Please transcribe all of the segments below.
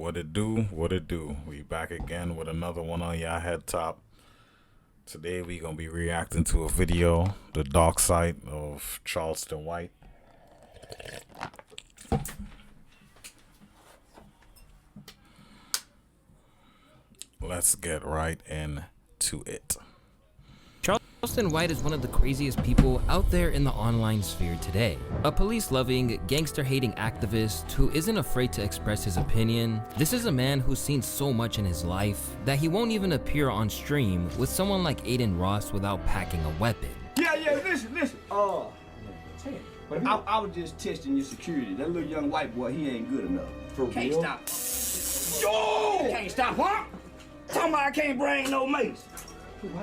What it do? What it do? We back again with another one on y'all head top. Today we gonna be reacting to a video, The Dark Side of Charleston White. Let's get right into it. Charleston White is one of the craziest people out there in the online sphere today. A police-loving, gangster-hating activist who isn't afraid to express his opinion. This is a man who's seen so much in his life that he won't even appear on stream with someone like Aiden Ross without packing a weapon. Yeah, listen. I was just testing your security. That little young white boy, he ain't good enough. For can't real? Stop. Yo! Can't stop, huh? Talking about I can't bring no mace.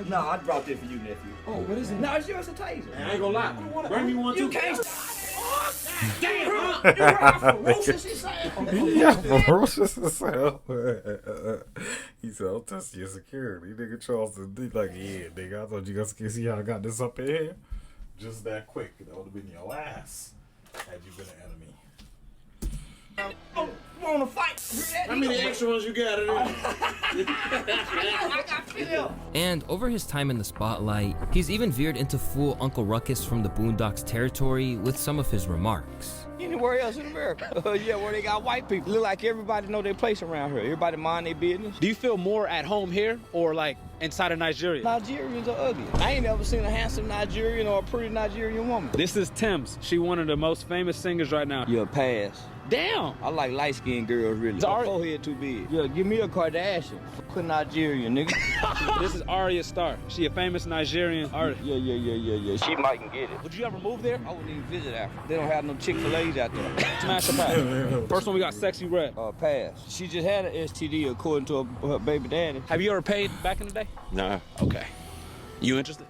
No, I brought this for you, nephew. Oh, what is it? No, it's yours, a taser. Man, I ain't gonna lie. Bring me one too. You can't stop. Damn, huh? You heard how ferocious he said? Yeah, ferocious as hell. He said, I'll test your security. Nigga Charleston, he like, yeah, nigga, I thought you guys could see how I got this up in here. Just that quick. That would have been your ass had you been an enemy. Wanna fight? How many extra ones you got in there? I got Phil. And over his time in the spotlight, he's even veered into full Uncle Ruckus from the Boondocks territory with some of his remarks. Anywhere else in America? Yeah, where they got white people. Look like everybody know their place around here. Everybody mind their business. Do you feel more at home here or like inside of Nigeria? Nigerians are ugly. I ain't never seen a handsome Nigerian or a pretty Nigerian woman. This is Thames. She one of the most famous singers right now. You're a pass. Damn. I like light-skinned girls, really. My forehead too big. Yeah, give me a Kardashian. Quit Nigerian, nigga. This is Arya Starr. She a famous Nigerian artist. Yeah. She might can get it. Would you ever move there? I wouldn't even visit Africa. They don't have no Chick-fil-A's out there. Smash or pass? First one we got Sexy Red. Pass. She just had an STD according to her baby daddy. Have you ever paid back in the day? No, Okay. You interested?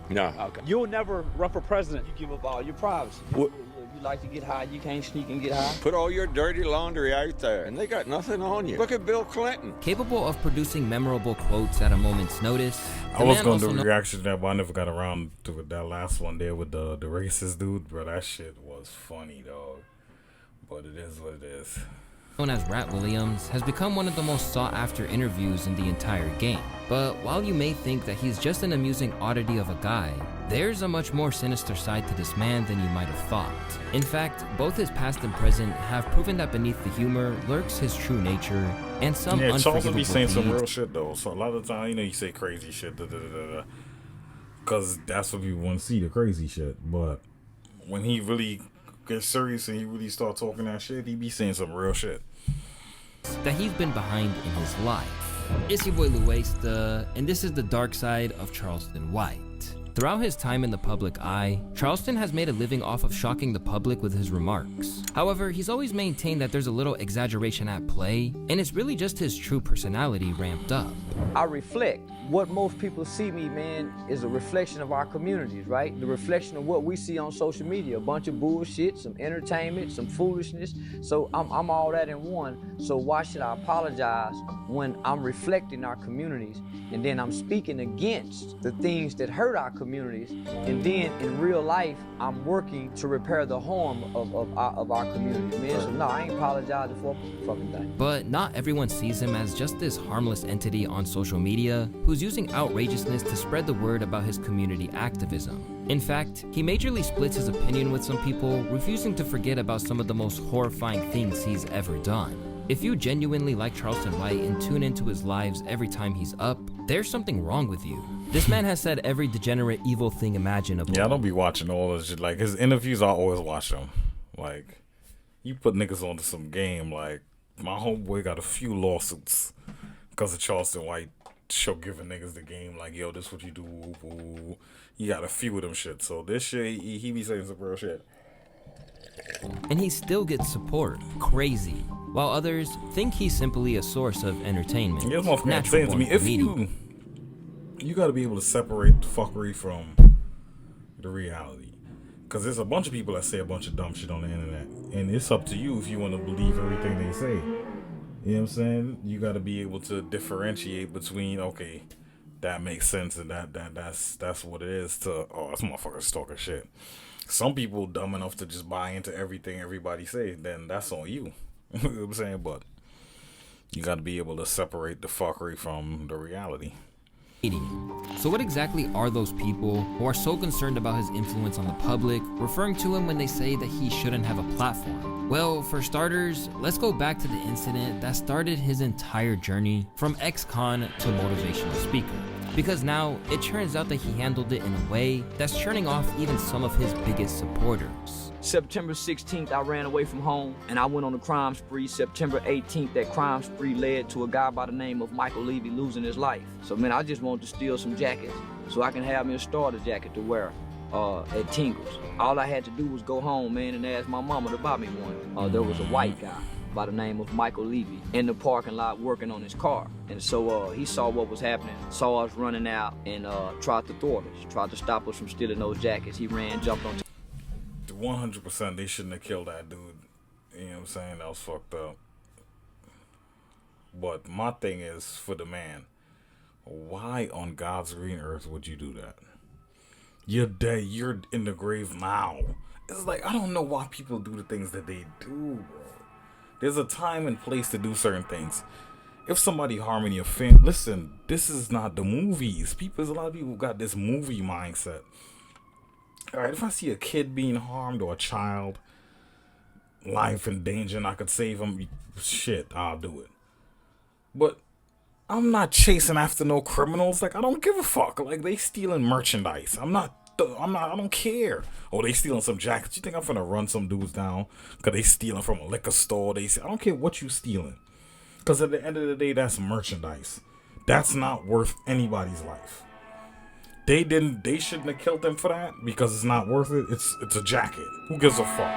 no. Okay. You'll never run for president. You give up all your privacy. What? You like to get high, you can't sneak and get high. Put all your dirty laundry out there, and they got nothing on you. Look at Bill Clinton. Capable of producing memorable quotes at a moment's notice, I was going to do a reaction to that, but I never got around to it. That last one there with the racist dude, bro. That shit was funny, dog. But it is what it is. known as Rat Williams, has become one of the most sought-after interviews in the entire game. But while you may think that he's just an amusing oddity of a guy, there's a much more sinister side to this man than you might have thought. In fact, both his past and present have proven that beneath the humor lurks his true nature and some Charles will be unforgivable saying some deeds. real shit though. So a lot of the time, you say crazy shit, because that's what people want to see, the crazy shit. But when he really gets serious and he really start talking that shit, he be saying some real shit that he's been behind in his life. It's your boy Luesta, and this is the dark side of Charleston White. Throughout his time in the public eye, Charleston has made a living off of shocking the public with his remarks. However, he's always maintained that there's a little exaggeration at play, and it's really just his true personality ramped up. I reflect. What most people see me, man, is a reflection of our communities, right? The reflection of what we see on social media. A bunch of bullshit, some entertainment, some foolishness. So I'm all that in one. So why should I apologize when I'm reflecting our communities and then I'm speaking against the things that hurt our communities, and then in real life, I'm working to repair the harm of our community, man. So no, I ain't apologizing for a fucking thing. But not everyone sees him as just this harmless entity on social media who's using outrageousness to spread the word about his community activism. In fact, he majorly splits his opinion with some people, refusing to forget about some of the most horrifying things he's ever done. If you genuinely like Charleston White and tune into his lives every time he's up, there's something wrong with you. This man has said every degenerate evil thing imaginable. Yeah, I don't be watching all this shit. Like, his interviews, I always watch them. Like, you put niggas onto some game. Like, my homeboy got a few lawsuits because of Charleston White show giving niggas the game. Like, yo, this what you do. Ooh. He got a few of them shit. So this shit, he be saying some real shit. And he still gets support. Crazy. While others think he's simply a source of entertainment. Yeah, motherfucker Natural saying to born me, if comedian. you gotta be able to separate the fuckery from the reality. Because there's a bunch of people that say a bunch of dumb shit on the internet. And it's up to you if you want to believe everything they say. You know what I'm saying? You gotta be able to differentiate between, okay, that makes sense and that's what it is to, oh, this motherfucker's talking shit. Some people dumb enough to just buy into everything everybody say, then that's on you. You know what I'm saying? But You got to be able to separate the fuckery from the reality. So what exactly are those people who are so concerned about his influence on the public, referring to him when they say that he shouldn't have a platform? Well, for starters, let's go back to the incident that started his entire journey from ex-con to motivational speaker. Because now, it turns out that he handled it in a way that's turning off even some of his biggest supporters. September 16th, I ran away from home and I went on a crime spree. September 18th, that crime spree led to a guy by the name of Michael Levy losing his life. So, man, I just wanted to steal some jackets so I can have me a starter jacket to wear at Tingles. All I had to do was go home, man, and ask my mama to buy me one. There was a white guy by the name of Michael Levy in the parking lot working on his car. And so he saw what was happening, saw us running out, and tried to thwart us, tried to stop us from stealing those jackets. He ran, jumped on 100% they shouldn't have killed that dude. You know what I'm saying? That was fucked up. But my thing is, for the man, why on God's green earth would you do that? You're dead. You're in the grave now. It's like, I don't know why people do the things that they do, bro. There's a time and place to do certain things. If somebody harming your family, listen, this is not the movies. There's a lot of people who got this movie mindset. Alright, if I see a kid being harmed or a child, life in danger, and I could save them, shit, I'll do it. But I'm not chasing after no criminals. Like, I don't give a fuck. Like, they stealing merchandise. I don't care. Oh, they stealing some jackets. You think I'm finna run some dudes down because they stealing from a liquor store? I don't care what you stealing. Because at the end of the day, that's merchandise. That's not worth anybody's life. They shouldn't have killed them for that because it's not worth it. It's a jacket. Who gives a fuck?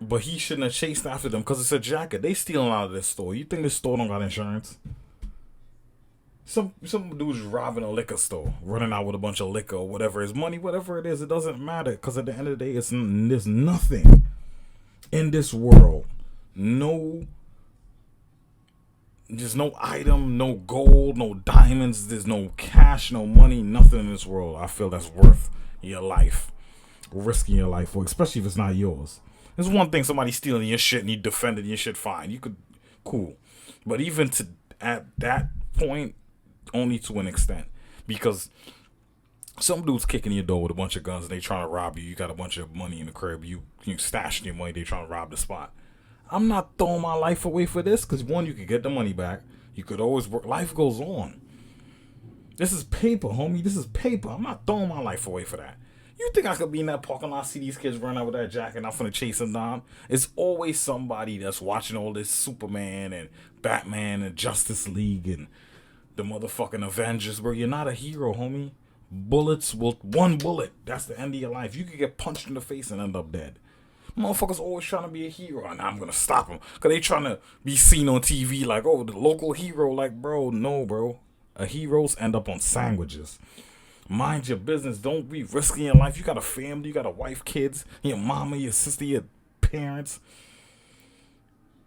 But he shouldn't have chased after them because it's a jacket. They stealing out of this store. You think this store don't got insurance? Some dude's robbing a liquor store, running out with a bunch of liquor or whatever. His money, whatever it is, it doesn't matter. Because at the end of the day, there's nothing in this world. There's no item, no gold, no diamonds. There's no cash, no money, nothing in this world. I feel that's worth your life, risking your life for, especially if it's not yours. There's one thing, somebody stealing your shit and you defending your shit, fine. You could, cool. But even at that point, only to an extent. Because some dude's kicking your door with a bunch of guns and they trying to rob you. You got a bunch of money in the crib. You stashing your money. They trying to rob the spot. I'm not throwing my life away for this. Because one, you could get the money back. You could always work. Life goes on. This is paper, homie. This is paper. I'm not throwing my life away for that. You think I could be in that parking lot, see these kids run out with that jacket and I'm finna chase them down? It's always somebody that's watching all this Superman and Batman and Justice League and the motherfucking Avengers, bro. You're not a hero, homie. One bullet, that's the end of your life. You could get punched in the face and end up dead. Motherfuckers always trying to be a hero, and I'm gonna stop them because they trying to be seen on TV like, oh, the local hero. Like, bro, no, bro. Heroes end up on sandwiches. Mind your business. Don't be risking your life. You got a family, you got a wife, kids, your mama, your sister, your parents.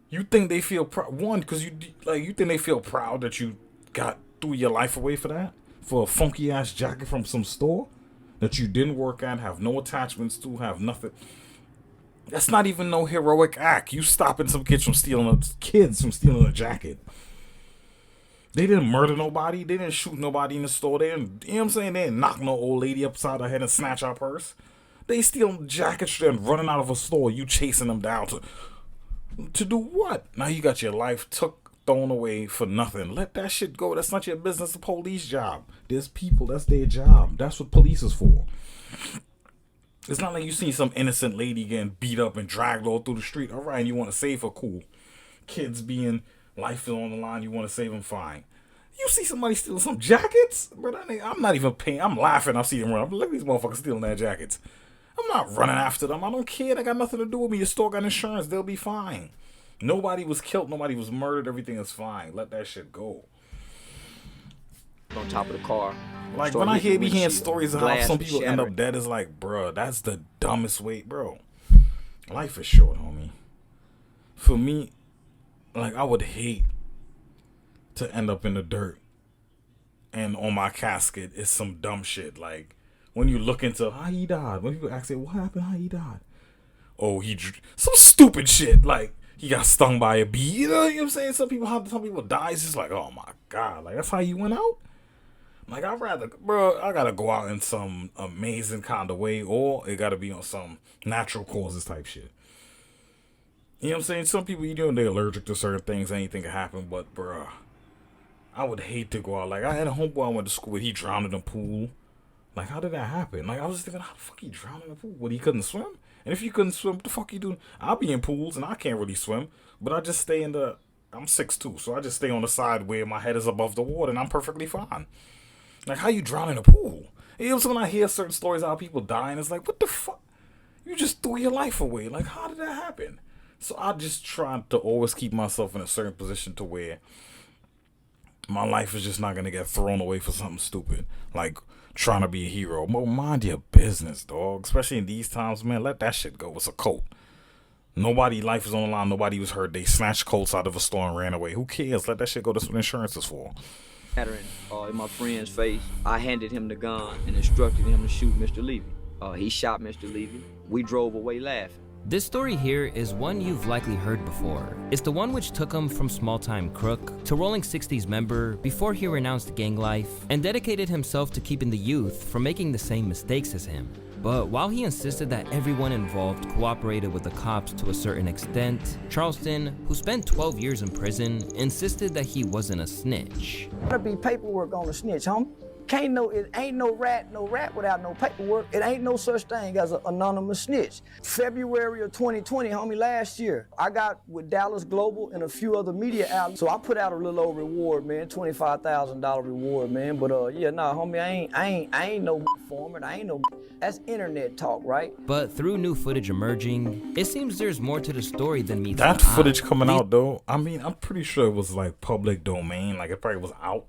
You think they feel proud? One, because you think they feel proud that you threw your life away for that? For a funky ass jacket from some store that you didn't work at, have no attachments to, have nothing. That's not even no heroic act. You stopping some kids from stealing a jacket. They didn't murder nobody. They didn't shoot nobody in the store. They didn't, you know what I'm saying? They didn't knock no old lady upside her head and snatch her purse. They stealing jackets and running out of a store. You chasing them down to do what? Now you got your life thrown away for nothing. Let that shit go. That's not your business. The police job. There's people. That's their job. That's what police is for. It's not like you see some innocent lady getting beat up and dragged all through the street. All right, and you want to save her, cool. Kids being, life is on the line, you want to save them, fine. You see somebody stealing some jackets? Bro, I'm not even paying. I'm laughing. I see them run. Look at these motherfuckers stealing their jackets. I'm not running after them. I don't care. They got nothing to do with me. Your store got insurance. They'll be fine. Nobody was killed. Nobody was murdered. Everything is fine. Let that shit go. On top of the car. Like, when I hear stories of how some people end up dead, it's like, bro, that's the dumbest way, bro. Life is short, homie. For me, like, I would hate to end up in the dirt and on my casket is some dumb shit like when you look into how he died, when people ask, what happened, how he died? Oh, some stupid shit, like he got stung by a bee. You know what I'm saying? Some people die. It's just like, oh my God, like that's how you went out. Like I gotta go out in some amazing kind of way, or it gotta be on some natural causes type shit. You know what I'm saying? Some people, they're allergic to certain things, anything can happen, but bro, I would hate to go out. Like I had a homeboy I went to school with, he drowned in a pool. Like how did that happen? Like I was just thinking, how the fuck he drowned in a pool? What, he couldn't swim? And if you couldn't swim, what the fuck you doing? I'll be in pools and I can't really swim, but I just stay I'm 6'2", so I just stay on the side where my head is above the water and I'm perfectly fine. Like how you drown in a pool? You know, so when I hear certain stories how people dying, it's like, what the fuck? You just threw your life away. Like how did that happen? So I just try to always keep myself in a certain position to where my life is just not going to get thrown away for something stupid. Like trying to be a hero. Mind your business, dog. Especially in these times, man. Let that shit go. It's a cult. Nobody life is on the line. Nobody was hurt. They snatched Colts out of a store and ran away. Who cares? Let that shit go. That's what insurance is for. In my friend's face, I handed him the gun and instructed him to shoot Mr. Levy. He shot Mr. Levy. We drove away laughing. This story here is one you've likely heard before. It's the one which took him from small-time crook to Rolling 60s member before he renounced gang life and dedicated himself to keeping the youth from making the same mistakes as him. But while he insisted that everyone involved cooperated with the cops to a certain extent, Charleston, who spent 12 years in prison, insisted that he wasn't a snitch. There'll be paperwork on the snitch, homie. It ain't no rat without no paperwork. It ain't no such thing as an anonymous snitch. February of 2020, homie, last year, I got with Dallas Global and a few other media outlets. So I put out a little old reward, man, $25,000 reward, man. But homie, I ain't no informant. I ain't no. That's internet talk, right? But through new footage emerging, it seems there's more to the story than meets that the eye. footage coming out though. I mean, I'm pretty sure it was like public domain. Like it probably was out.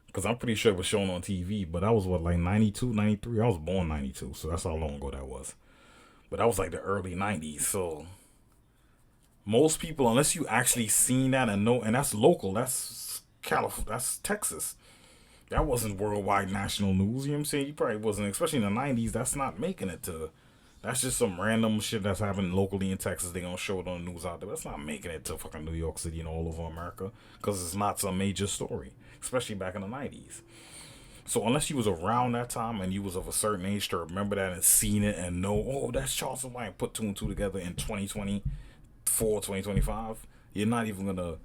Because I'm pretty sure it was shown on TV, but that was what, like 92, 93? I was born 92, so that's how long ago that was. But that was like the early 90s, so most people, unless you actually seen that and know, and that's local, that's California, that's Texas. That wasn't worldwide national news, you know what I'm saying? You probably wasn't, especially in the 90s, that's not making it to, that's just some random shit that's happening locally in Texas. They gonna show it on the news out there. That's not making it to fucking New York City and all over America, because it's not some major story. Especially back in the 90s. So unless you was around that time and you was of a certain age to remember that and seen it and know, oh, that's Charleston White, and put two and two together in 2024, 2025, you're not even gonna,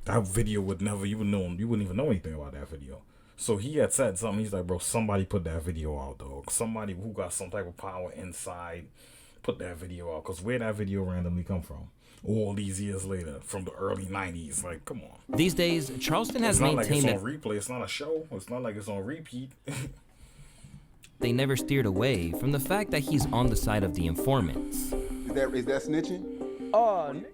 that video would never, you wouldn't even know anything about that video. So he had said something, he's like, bro, somebody put that video out, dog. Somebody who got some type of power inside put that video out, because where that video randomly come from? All these years later, from the early 90s. Like, come on. These days, Charleston has maintained maintained it's not like it's on replay. It's not a show. It's not like it's on repeat. They never steered away from the fact that he's on the side of the informants. Is that snitching?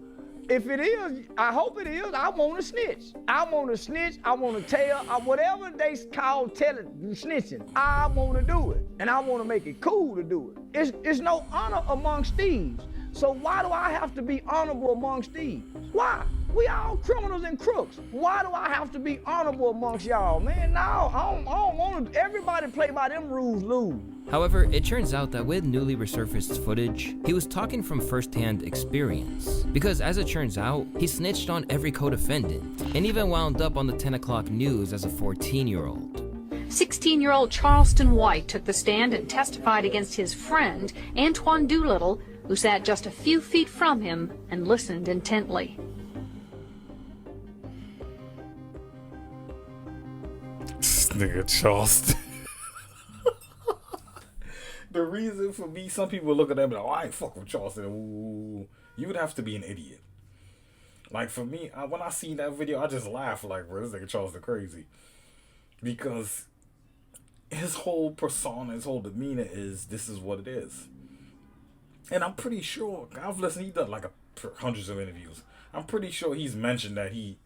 If it is, I hope it is. I want to snitch. I want to snitch. I want to tell. Whatever they call telling, snitching, I want to do it. And I want to make it cool to do it. It's no honor amongst thieves. So why do I have to be honorable amongst thieves? Why? We all criminals and crooks. Why do I have to be honorable amongst y'all? Man, no, I don't want to. Everybody play by them rules, lose. However, it turns out that with newly resurfaced footage, he was talking from first-hand experience. Because as it turns out, he snitched on every co-defendant, and even wound up on the 10 o'clock news as a 14-year-old. 16-year-old Charleston White took the stand and testified against his friend, Antoine Doolittle, who sat just a few feet from him and listened intently. This nigga Charleston. The reason for me, some people look at that and be like, oh, I ain't fuck with Charleston. Ooh, you would have to be an idiot. Like for me, when I seen that video, I just laugh like, bro, this nigga Charleston crazy. Because his whole persona, his whole demeanor is, this is what it is. And I'm pretty sure, I've listened, he done like hundreds of interviews. I'm pretty sure he's mentioned that he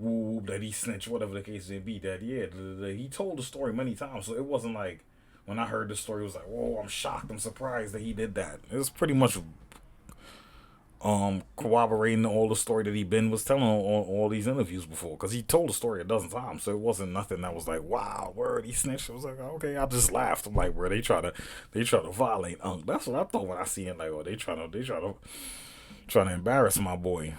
that he snitched, whatever the case may be, that he told the story many times. So it wasn't like, when I heard the story, it was like, whoa, I'm shocked, I'm surprised that he did that. It was pretty much corroborating all the story that he was telling on all these interviews before, because he told the story a dozen times, so it wasn't nothing that was like, wow, word, he snitched. I was like, okay, I just laughed. I'm like, bro, they try to violate Unc. That's what I thought when I see him, like, oh, they trying to embarrass my boy.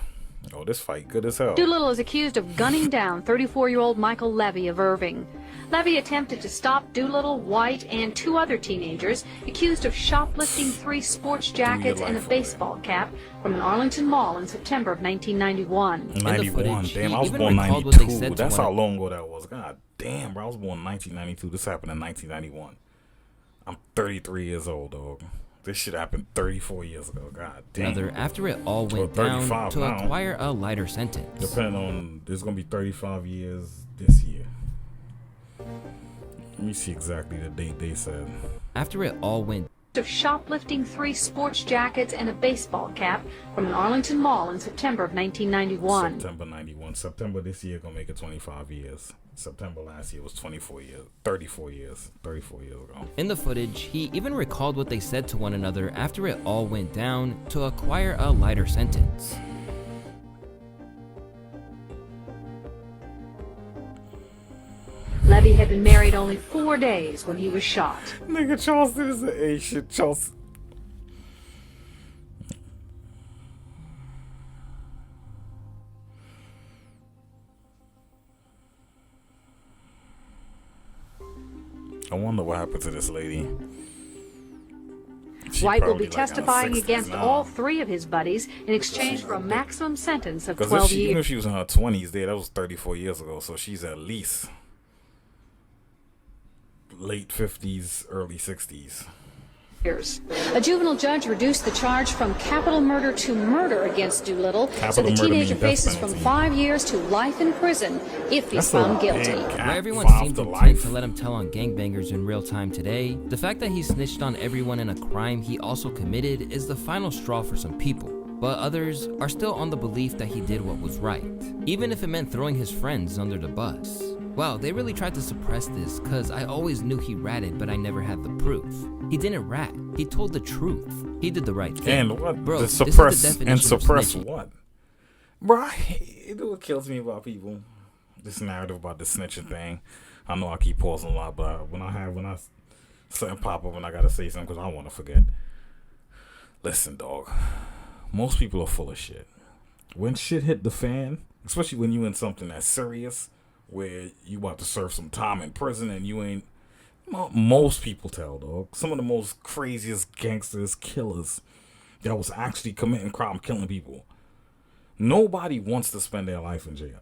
Oh, this fight good as hell. Doolittle is accused of gunning down 34-year-old Michael Levy of Irving. Levy attempted to stop Doolittle, White, and 2 other teenagers accused of shoplifting 3 sports jackets and a baseball cap from an Arlington mall in September of 1991. 91, damn, I was born 92. That's how long ago that was. God damn, bro, I was born 1992. This happened in 1991. I'm 33 years old, dog. This shit happened 34 years ago. God damn. After it all went down to acquire a lighter sentence. Depending on, there's going to be 35 years this year. Let me see exactly the date they said. After it all went of shoplifting 3 sports jackets and a baseball cap from an Arlington mall in September of 1991. September 91. September this year going to make it 25 years. September last year was 34 years ago. In the footage, he even recalled what they said to one another after it all went down to acquire a lighter sentence. Levy had been married only 4 days when he was shot. Nigga, Charleston is an A shit. Charleston. I wonder what happened to this lady. White will be testifying against all 3 of his buddies in exchange for a maximum sentence of 12 years. Even if she was in her 20s there, that was 34 years ago, so she's at least late 50s, early 60s. A juvenile judge reduced the charge from capital murder to murder against Doolittle, so the teenager faces from 5 years to life in prison if he's found guilty. Where everyone seemed content to let him tell on gangbangers in real time today, the fact that he snitched on everyone in a crime he also committed is the final straw for some people. But others are still on the belief that he did what was right, even if it meant throwing his friends under the bus. Wow, they really tried to suppress this, cause I always knew he ratted, but I never had the proof. He didn't rat, he told the truth. He did the right thing. And what? Bro, suppress what? Bro, it what kills me about people. This narrative about the snitching thing. I know I keep pausing a lot, but when I something pop up and I gotta say something because I don't want to forget. Listen, dog. Most people are full of shit. When shit hit the fan, especially when you in something that's serious, where you about to serve some time in prison and you ain't, most people tell, dog. Some of the most craziest gangsters, killers that was actually committing crime, killing people. Nobody wants to spend their life in jail.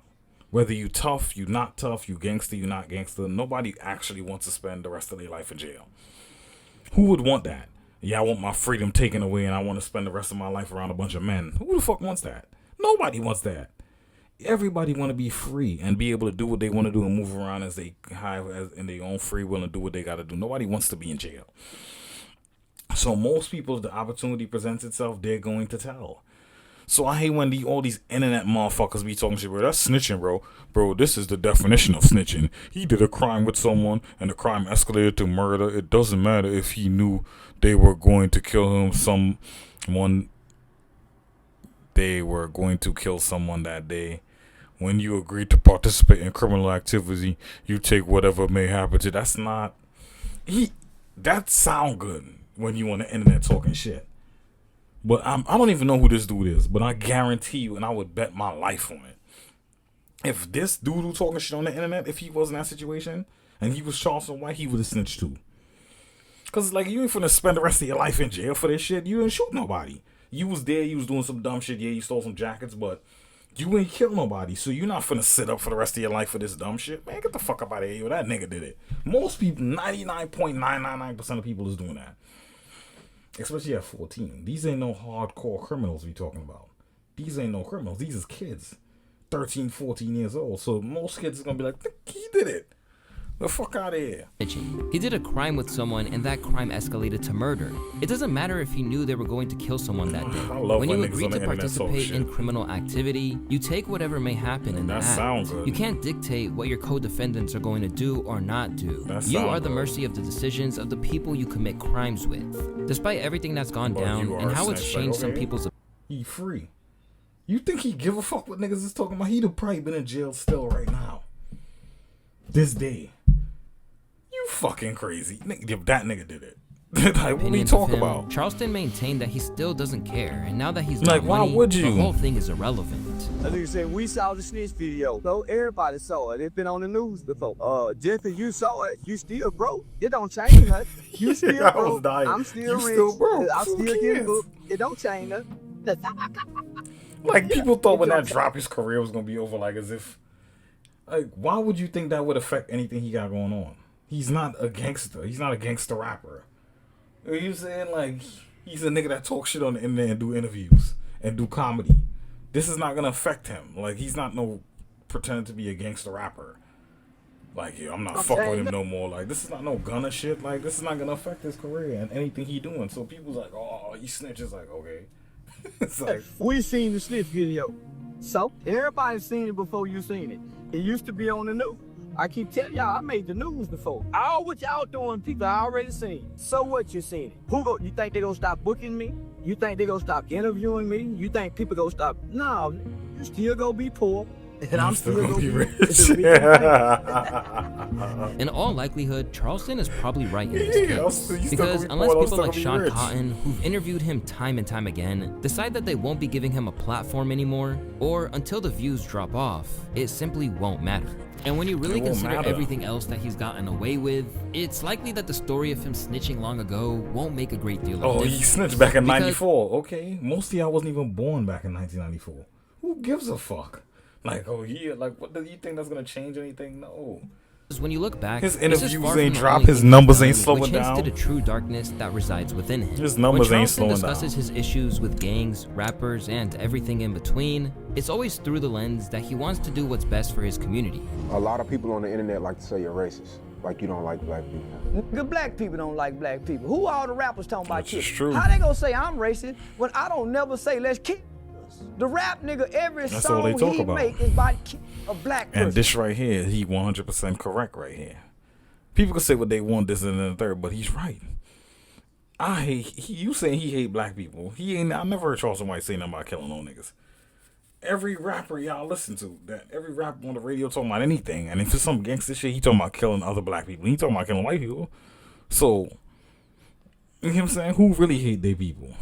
Whether you tough, you not tough, you gangster, you not gangster, nobody actually wants to spend the rest of their life in jail. Who would want that? Yeah, I want my freedom taken away and I want to spend the rest of my life around a bunch of men. Who the fuck wants that? Nobody wants that. Everybody want to be free and be able to do what they want to do and move around as they have as in their own free will and do what they got to do. Nobody wants to be in jail. So most people, if the opportunity presents itself, they're going to tell. So I hate when all these internet motherfuckers be talking shit, bro. That's snitching, bro. Bro, this is the definition of snitching. He did a crime with someone and the crime escalated to murder. It doesn't matter if he knew they were going to kill him. They were going to kill someone that day. When you agree to participate in criminal activity, you take whatever may happen to. That's not. That sound good when you on the internet talking shit. But I don't even know who this dude is. But I guarantee you, and I would bet my life on it. If this dude who talking shit on the internet, if he was in that situation and he was Charleston White, he would have snitched too. Cause like you ain't finna spend the rest of your life in jail for this shit. You didn't shoot nobody. You was there. You was doing some dumb shit. Yeah, you stole some jackets, but you ain't kill nobody, so you're not finna sit up for the rest of your life for this dumb shit. Man, get the fuck up out of here. Yo, that nigga did it. Most people, 99.999% of people is doing that. Especially at 14. These ain't no hardcore criminals we talking about. These ain't no criminals. These is kids. 13, 14 years old. So most kids is gonna be like, he did it. The fuck out of here. He did a crime with someone and that crime escalated to murder. It doesn't matter if he knew they were going to kill someone that day. When you agree to participate in criminal activity, you take whatever may happen in the act. Sounds good. You can't dictate what your co-defendants are going to do or not do. You are the mercy of the decisions of the people you commit crimes with. Despite everything that's gone down and how it's changed some people's He free. You think he give a fuck what niggas is talking about? He'd have probably been in jail still right now. This day. You fucking crazy. Nigga, that nigga did it. Like, what we talk about? Charleston maintained that he still doesn't care, and now that he's like, got why money, would you? the whole thing is irrelevant. I think said we saw the snitch video, so everybody saw it. It's been on the news before. Just if you saw it, you still broke. It don't change nothing. You still I broke. was dying. I'm still rich. Still broke. I'm Who still getting cares? booked. It don't change nothing. Like, people thought when that dropped, his career was gonna be over. Like, as if, like, why would you think that would affect anything he got going on? He's not a gangster. He's not a gangster rapper. You know what I'm saying? Like, he's a nigga that talks shit on the internet and do interviews and do comedy. This is not gonna affect him. Like, he's not no pretending to be a gangster rapper. Like, yeah, I'm not fucking with him no more. Like, this is not no gunner shit. Like, this is not gonna affect his career and anything he doing. So people's like, oh, he snitches. Like, okay. It's like, we seen the snitch video, so everybody's seen it before you seen it. It used to be on the news. I keep telling y'all, I made the news before. All what y'all doing, people I already seen. So what you seen it? You think they gonna stop booking me? You think they gonna stop interviewing me? You think people gonna stop? No, you still gonna be poor. And I'm still gonna be rich. In all likelihood, Charleston is probably right in this case. Because unless people like Sean Cotton, who've interviewed him time and time again, decide that they won't be giving him a platform anymore, or until the views drop off, it simply won't matter. And when you really consider everything else that he's gotten away with, it's likely that the story of him snitching long ago won't make a great deal of difference. he snitched back in 94. Okay, most of y'all wasn't even born back in 1994. Who gives a fuck? Like, oh yeah, like, what do you think that's gonna change anything? No. When you look back, his interviews ain't drop, his numbers ain't slowing down. Which hints to the true darkness that resides within him. His numbers ain't slowing down. When Charleston discusses his issues with gangs, rappers, and everything in between, it's always through the lens that he wants to do what's best for his community. A lot of people on the internet like to say you're racist. Like you don't like black people. The black people don't like black people. Who all the rappers talking about Which is kids? true. How they gonna say I'm racist when I don't never say let's kill? The rap nigga, every That's all they song talk he about. make is about a black person. And this right here, he 100% correct right here. People can say what they want, this and the third, but he's right. You saying he hate black people. I never heard Charleston White say nothing about killing no niggas. Every rapper y'all listen to, every rapper on the radio talking about anything, and if it's some gangster shit, he talking about killing other black people. He talking about killing white people. So, you know what I'm saying? Who really hate their people?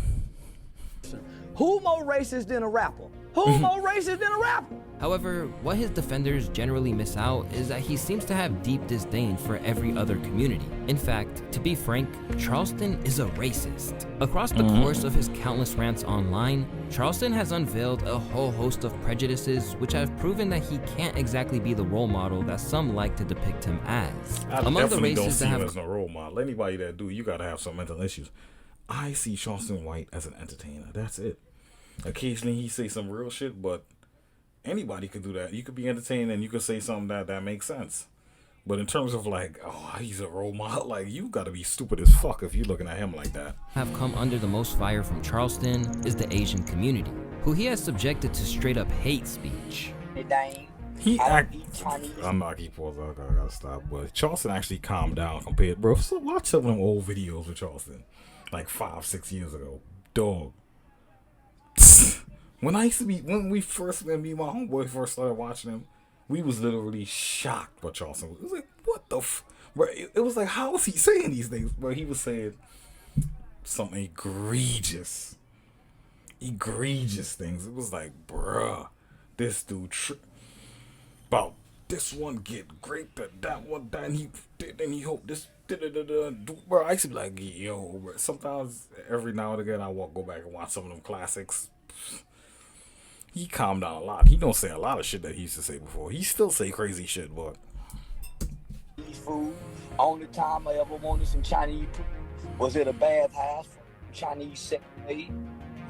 Who more racist than a rapper? Who more racist than a rapper? However, what his defenders generally miss out is that he seems to have deep disdain for every other community. In fact, to be frank, Charleston is a racist. Across the course of his countless rants online, Charleston has unveiled a whole host of prejudices which have proven that he can't exactly be the role model that some like to depict him as. I definitely don't see him as no role model. Anybody that do, you gotta have some mental issues. I see Charleston White as an entertainer. That's it. Occasionally he say some real shit, but anybody could do that. You could be entertaining and you could say something that makes sense. But in terms of like, oh, he's a role model, like, you gotta be stupid as fuck if you're looking at him like that. Have come under the most fire from Charleston is the Asian community, who he has subjected to straight up hate speech. I'm not keep pausing. I gotta stop. But Charleston actually calmed down compared, bro. So watch some of them old videos with Charleston, like 5-6 years ago. Dog. When me and my homeboy first started watching him, we was literally shocked by Charleston. It was like, what the bro, it was like, how is he saying these things? Bro, he was saying some egregious things. It was like, bruh, this dude about this one get great, that one, that, and he did, and he hoped this, bro. I used to be like, yo, bro. Sometimes every now and again I go back and watch some of them classics. He calmed down a lot. He don't say a lot of shit that he used to say before. He still say crazy shit, but food. Only time I ever wanted some Chinese food was at a bathhouse. Chinese sex-maid.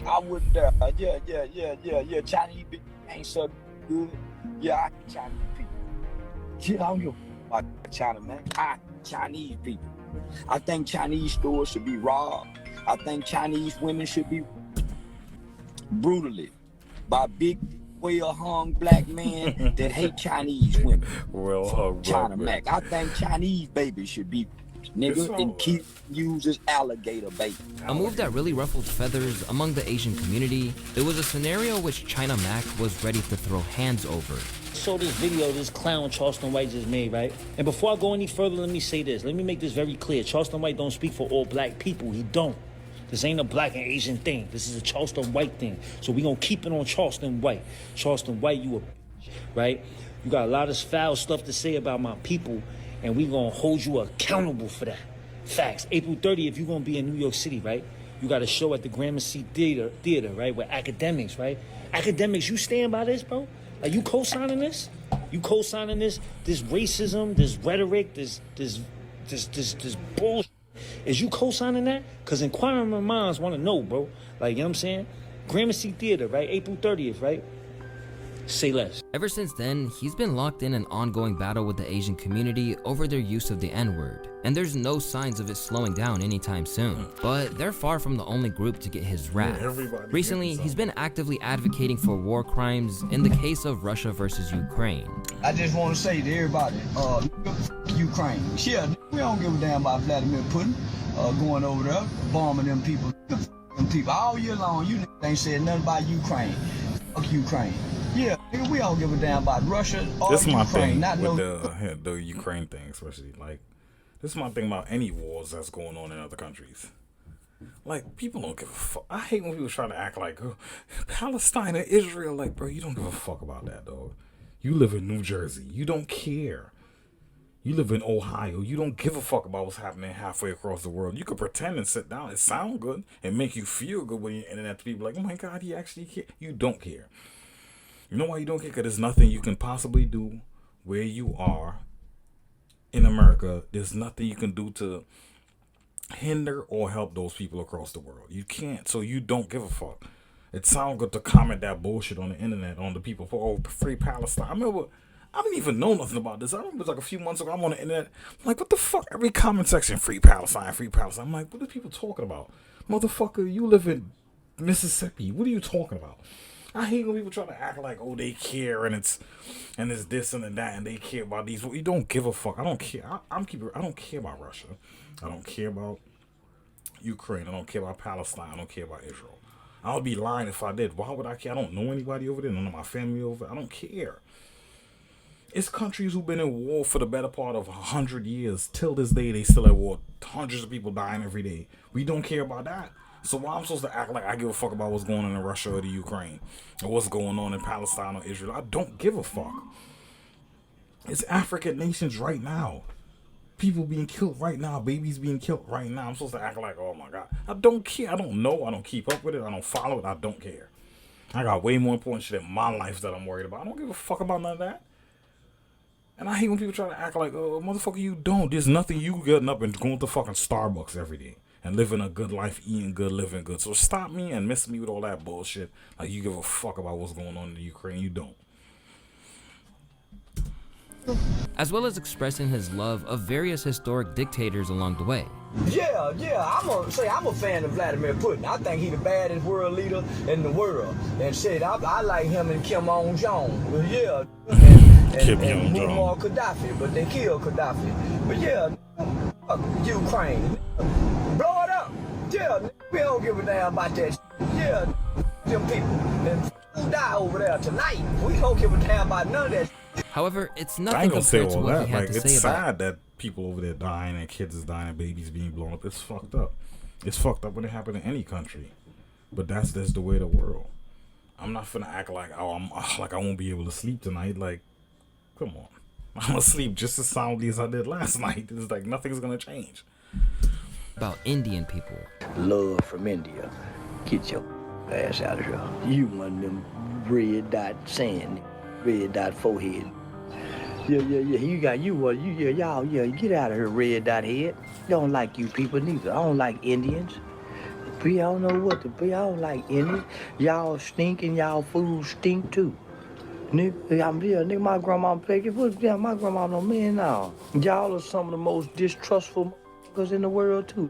I wouldn't dare. Yeah. Chinese people ain't so good. Yeah, I hate Chinese people. Yeah, I don't give a fuck about China, man. I hate Chinese people. I think Chinese stores should be robbed. I think Chinese women should be brutally by big, well-hung black men that hate Chinese women. Well-hung China black Mac. I think Chinese babies should be nigga, and keep using alligator bait. A move that really ruffled feathers among the Asian community. It was a scenario which China Mac was ready to throw hands over. Saw this video this clown Charleston White just made, right? And before I go any further, let me say this. Let me make this very clear. Charleston White don't speak for all black people. He don't. This ain't a black and Asian thing. This is a Charleston White thing. So we gonna keep it on Charleston White. Charleston White, you a bitch, right? You got a lot of foul stuff to say about my people, and we gonna hold you accountable for that. Facts. April 30th, you gonna be in New York City, right? You got a show at the Gramercy Theater, right? With academics, right? Academics, you stand by this, bro? Are you co-signing this? You co-signing this racism, this rhetoric, this bullshit? Is you co-signing that? Because inquiring minds want to know, bro. Like, you know what I'm saying? Gramercy Theater, right? April 30th, right? Say less. Ever since then, he's been locked in an ongoing battle with the Asian community over their use of the N-word. And there's no signs of it slowing down anytime soon. But they're far from the only group to get his wrath. Recently, he's been actively advocating for war crimes in the case of Russia versus Ukraine. I just want to say to everybody, Ukraine. Yeah, we don't give a damn about Vladimir Putin going over there, bombing them people. Them people all year long, you ain't said nothing about Ukraine. Fuck Ukraine. Yeah, we don't give a damn about Russia or this is my Ukraine. thing with the Ukraine thing, especially. Like, this is my thing about any wars that's going on in other countries. Like, people don't give a fuck. I hate when people try to act like Palestine or Israel. Like, bro, you don't give a fuck about that, dog. You live in New Jersey. You don't care. You live in Ohio. You don't give a fuck about what's happening halfway across the world. You could pretend and sit down. It sound good and make you feel good when you're internet to people like, oh my God, he actually care. You don't care. You know why you don't care? Because there's nothing you can possibly do where you are in America. There's nothing you can do to hinder or help those people across the world. You can't, so you don't give a fuck. It sounds good to comment that bullshit on the internet on the people for free Palestine. I remember, I didn't even know nothing about this. I remember it was like a few months ago, I'm on the internet. I'm like, what the fuck? Every comment section, free Palestine, free Palestine. I'm like, what are people talking about? Motherfucker, you live in Mississippi. What are you talking about? I hate when people try to act like, oh, they care and it's this and that and they care about these. Well, you don't give a fuck. I don't care. I don't care about Russia. I don't care about Ukraine. I don't care about Palestine. I don't care about Israel. I would be lying if I did. Why would I care? I don't know anybody over there. None of my family over there. I don't care. It's countries who've been in war for the better part of 100 years. Till this day, they still at war. Hundreds of people dying every day. We don't care about that. So why I'm supposed to act like I give a fuck about what's going on in Russia or the Ukraine or what's going on in Palestine or Israel? I don't give a fuck. It's African nations right now. People being killed right now. Babies being killed right now. I'm supposed to act like, oh my God. I don't care. I don't know. I don't keep up with it. I don't follow it. I don't care. I got way more important shit in my life that I'm worried about. I don't give a fuck about none of that. And I hate when people try to act like, oh, motherfucker, you don't. There's nothing you getting up and going to fucking Starbucks every day and living a good life, eating good, living good. So stop me and miss me with all that bullshit. Like, you give a fuck about what's going on in the Ukraine. You don't. As well as expressing his love of various historic dictators along the way. Yeah, I'm a fan of Vladimir Putin. I think he's the baddest world leader in the world. And shit, I like him and Kim Jong-un. Yeah. And Muammar Gaddafi, but they killed Gaddafi. But yeah, fuck Ukraine. Blow it up. Yeah, we don't give a damn about that shit. Yeah, them people. And who die over there tonight. We don't give a damn about none of that shit. However, it's I nothing ain't gonna say compared to all what that. he had Like, to it's say sad about that people over there dying and kids is dying and babies being blown up. It's fucked up. It's fucked up when it happens in any country. But that's the way of the world. I'm not finna act like, I won't be able to sleep tonight. Like, come on. I'm gonna sleep just as soundly as I did last night. It's like nothing's gonna change. About Indian people. Love from India. Get your ass out of here. You one of them red dot sand, red dot forehead. Yeah. Y'all, get out of here, red dot head. Don't like you people neither. I don't like Indians. But I don't know what to be. I don't like Indians. Y'all stink and y'all fools stink too. Nigga, my grandma played it. My grandma no man now. Y'all are some of the most distrustful motherfuckers in the world too.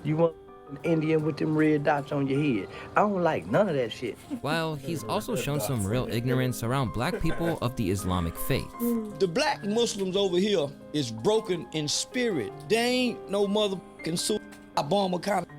You want Indian with them red dots on your head. I don't like none of that shit. While he's also shown some real ignorance around black people of the Islamic faith. The black Muslims over here is broken in spirit. They ain't no motherfucking bomber kind of.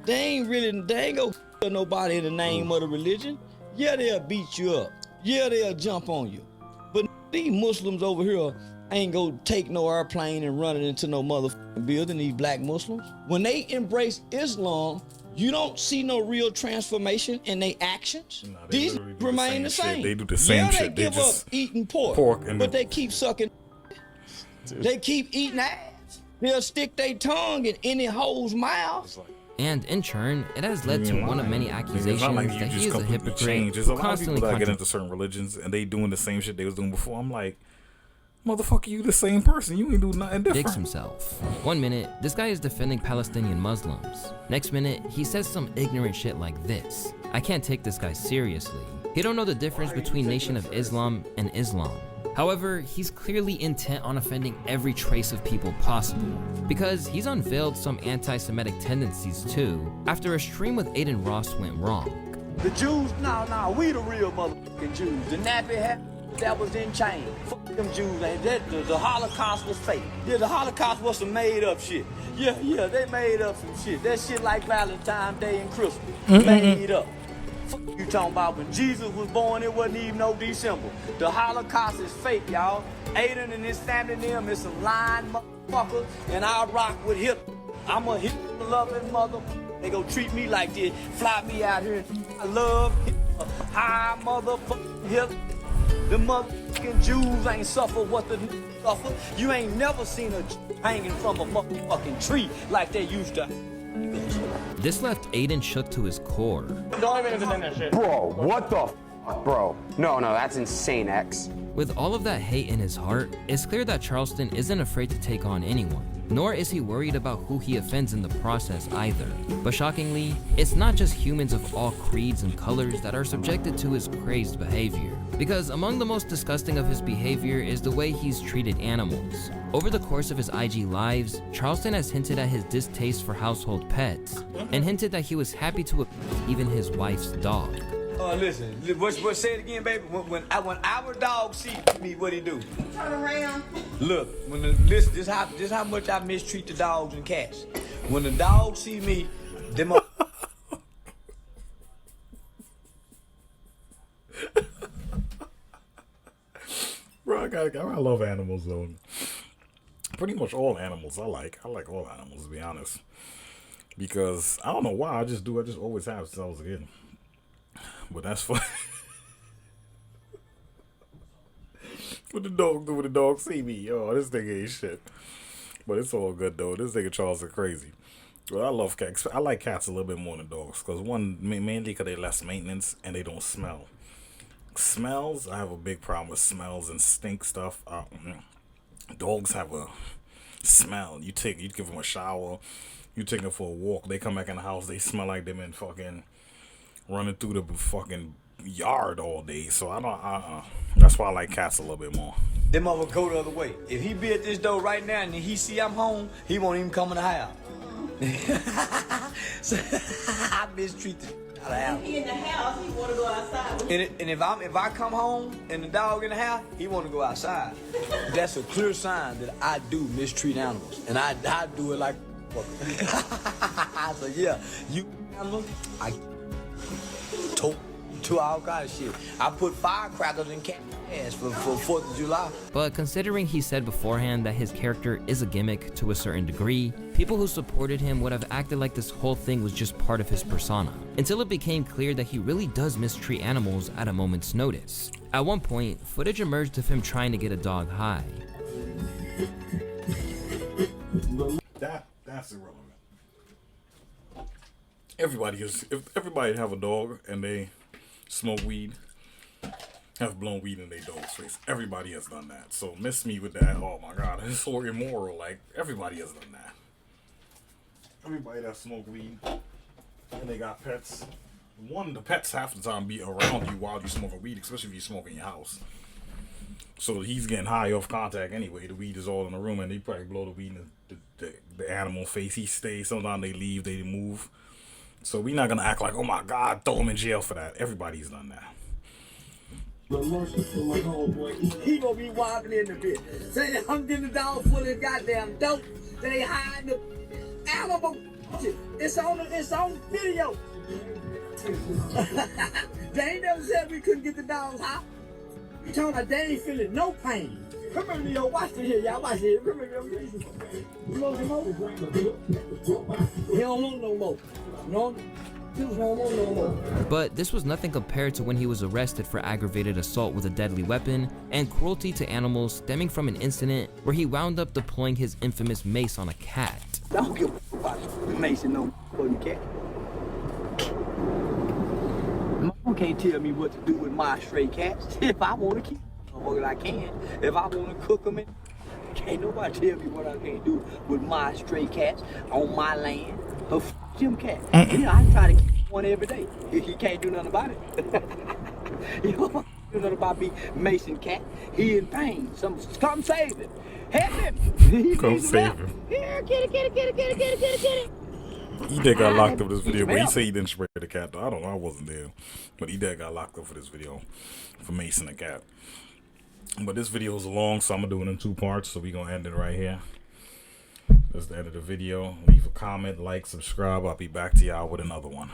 They ain't go kill nobody in the name of the religion. Yeah, they'll beat you up. Yeah, they'll jump on you. But these Muslims over here ain't gonna take no airplane and run it into no motherfucking building, these black Muslims. When they embrace Islam, you don't see no real transformation in their actions. Nah, these remain the same. They do the same shit. They give up eating pork but they keep sucking. They keep eating ass. They'll stick their tongue in any hole's mouth. And in turn, it has led to one of many accusations that he is a hypocrite There's a lot of constantly people that get into certain religions and they doing the same shit they was doing before. I'm like, motherfucker, you the same person. You ain't do nothing different. Dicks himself. One minute, this guy is defending Palestinian Muslims. Next minute, he says some ignorant shit like this. I can't take this guy seriously. He don't know the difference between Nation of Islam and Islam. However, he's clearly intent on offending every trace of people possible, because he's unveiled some anti-Semitic tendencies too, after a stream with Aiden Ross went wrong. The Jews, no, we the real motherfucking Jews. The nappy hat that was in chains. Fuck them Jews, ain't that? The Holocaust was fake. Yeah, the Holocaust was some made up shit. Yeah, they made up some shit. That shit like Valentine's Day and Christmas. Made up. Fuck you talking about? When Jesus was born, it wasn't even no December. The Holocaust is fake, y'all. Aiden and his family, them is some lying motherfuckers, and I rock with Hitler. I'm a Hitler-loving motherfucker. They go treat me like this, fly me out here. I love Hitler. Hi, motherfucking Hitler. The motherfucking Jews ain't suffer what the suffer. You ain't never seen a Jew hanging from a motherfucking tree like they used to. This left Aiden shook to his core. Don't even entertain that shit. Bro, what the f? Bro, no, that's insane, X. With all of that hate in his heart, it's clear that Charleston isn't afraid to take on anyone, nor is he worried about who he offends in the process either. But shockingly, it's not just humans of all creeds and colors that are subjected to his crazed behavior, because among the most disgusting of his behavior is the way he's treated animals. Over the course of his IG lives, Charleston has hinted at his distaste for household pets, and hinted that he was happy to abuse even his wife's dog. Listen, what say it again, baby? When our dog see me, what he do? Turn around. Look, listen, this how much I mistreat the dogs and cats. When the dogs see me, them. Bro, I love animals though. Pretty much all animals I like. I like all animals, to be honest. Because I don't know why, I just always have since I was a kid. But that's fun. What the dog do when the dog see me? Oh, this nigga ain't shit. But it's all good though. This nigga Charles is crazy. Well, I love cats. I like cats a little bit more than dogs. Because one, mainly because they're less maintenance and they don't smell. Smells, I have a big problem with smells and stink stuff. Dogs have a smell. You give them a shower. You take them for a walk. They come back in the house. They smell like they've been fucking running through the fucking yard all day. So I don't. That's why I like cats a little bit more. Them mother go the other way. If he be at this door right now and he see I'm home, he won't even come in the house. So, I mistreat the out of house. He in the house, he want to go outside. And if I come home and the dog in the house, he want to go outside. That's a clear sign that I do mistreat animals, and I do it like. So yeah, you animals, I told to all kind of shit. I put firecrackers in cat ass for 4th of July. But considering he said beforehand that his character is a gimmick to a certain degree, people who supported him would have acted like this whole thing was just part of his persona, until it became clear that he really does mistreat animals at a moment's notice. At one point, footage emerged of him trying to get a dog high. That's irrelevant. If everybody have a dog and they smoke weed, have blown weed in their dog's face. Everybody has done that. So miss me with that. Oh my God, it's so immoral. Like, everybody has done that. Everybody that smoke weed and they got pets. The pets half the time be around you while you smoking weed, especially if you smoke in your house. So he's getting high off contact anyway. The weed is all in the room, and they probably blow the weed in the the animal face. He stays. Sometimes they leave, they move. So we're not gonna act like, oh my God, throw him in jail for that. Everybody's done that. He gonna be wobbling in the bit. Say I'm getting the dog full of goddamn dope. They hiding the animal. It's on video. They ain't never said we couldn't get the dogs out. You talking about they ain't feeling no pain. Remember, yo, watch this here, y'all. Watch this. Remember, you want some more? He don't want no more. No. But this was nothing compared to when he was arrested for aggravated assault with a deadly weapon and cruelty to animals stemming from an incident where he wound up deploying his infamous mace on a cat. I don't give a fuck about the mace and no fucking cat. Mom can't tell me what to do with my stray cats. If I want to keep them, I can. If I want to cook them, can't nobody tell me what I can't do with my stray cats on my land. Jim cat. Yeah, I try to keep one every day. He can't do nothing about it. You know, do nothing about me, Mason cat. He in pain. Come save him. Help him. Come save him. Here, kitty. He did got locked up for this video, but he said he didn't spray the cat. Though. I don't know. I wasn't there, but he did got locked up for this video for Mason the cat. But this video is long, so I'm gonna do it in 2 parts. So we gonna end it right here. That's the end of the video. Leave a comment, like, subscribe. I'll be back to y'all with another one.